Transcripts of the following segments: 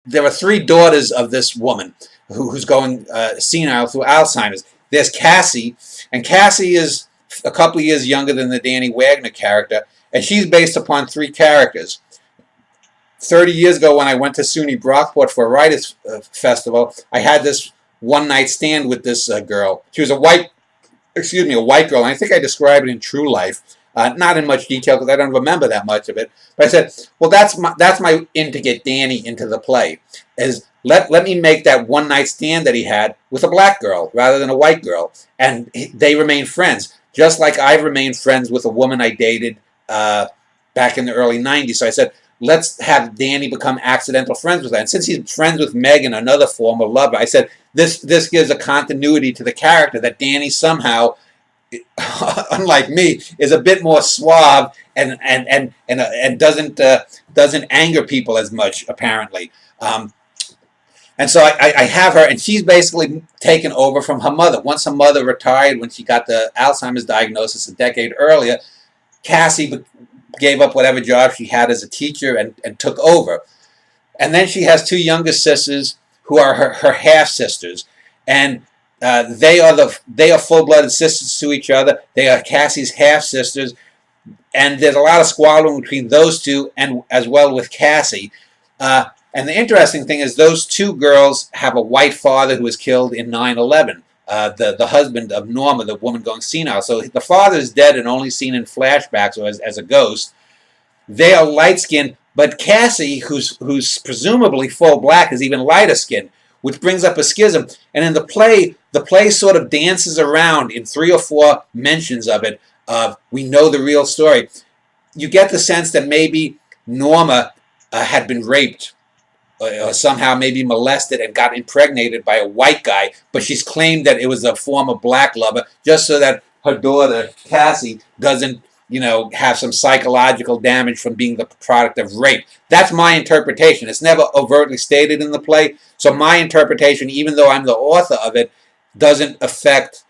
there are three daughters of this woman who's going senile through Alzheimer's. There's Cassie, and Cassie is a couple of years younger than the Danny Wagner character, and she's based upon three characters. 30 years ago, when I went to SUNY Brockport for a writers' festival, I had this one-night stand with this girl. She was a white girl, and I think I described it in True Life. Not in much detail because I don't remember that much of it. But I said, well, that's my in to get Danny into the play. Is let me make that one night stand that he had with a black girl rather than a white girl, and they remain friends, just like I've remained friends with a woman I dated back in the early '90s. So I said, let's have Danny become accidental friends with her. And since he's friends with Megan, another former lover, I said this gives a continuity to the character that Danny somehow, unlike me, is a bit more suave and doesn't anger people as much, apparently. And so I have her, and she's basically taken over from her mother. Once her mother retired when she got the Alzheimer's diagnosis a decade earlier, Cassie gave up whatever job she had as a teacher and took over. And then she has two younger sisters who are her half-sisters. And they are full-blooded sisters to each other. They are Cassie's half-sisters, and there's a lot of squabbling between those two, and as well with Cassie. And the interesting thing is those two girls have a white father who was killed in 9/11. The husband of Norma, the woman going senile. So the father is dead and only seen in flashbacks or as a ghost. They are light-skinned, but Cassie, who's presumably full black, is even lighter skinned, which brings up a schism. And in the play sort of dances around in 3 or 4 mentions of it. We know the real story. You get the sense that maybe Norma had been raped or somehow maybe molested and got impregnated by a white guy, but she's claimed that it was a former black lover just so that her daughter, Cassie, doesn't, have some psychological damage from being the product of rape. That's my interpretation. It's never overtly stated in the play, so my interpretation, even though I'm the author of it, doesn't affect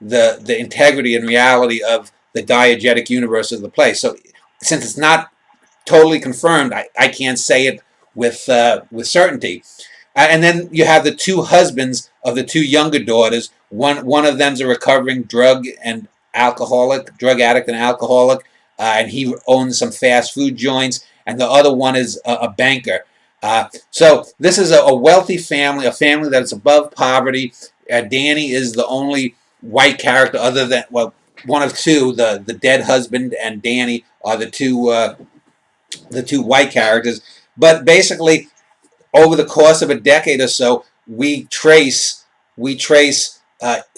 the integrity and reality of the diegetic universe of the play. So since it's not totally confirmed, I can't say it with certainty. And then you have the two husbands of the two younger daughters. One of them's a recovering drug addict and alcoholic, and he owns some fast food joints, and the other one is a banker. So this is a wealthy family, a family that is above poverty. Danny is the only white character other than, well, one of two. The dead husband and Danny are the two white characters. But basically, over the course of a decade or so, we trace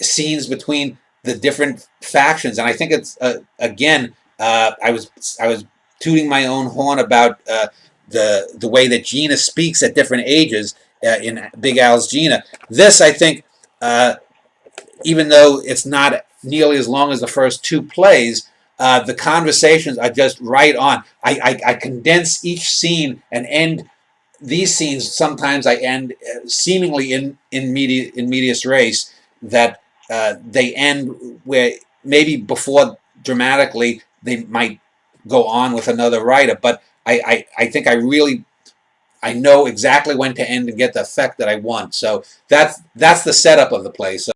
scenes between the different factions, and I think it's again. I was tooting my own horn about the way that Gina speaks at different ages in Big Al's Gina. This, I think, even though it's not nearly as long as the first 2 plays, the conversations are just right on. I condense each scene and end these scenes. Sometimes I end seemingly in medias res, that they end where maybe before dramatically they might go on with another writer. But I think I know exactly when to end and get the effect that I want. So that's the setup of the play. So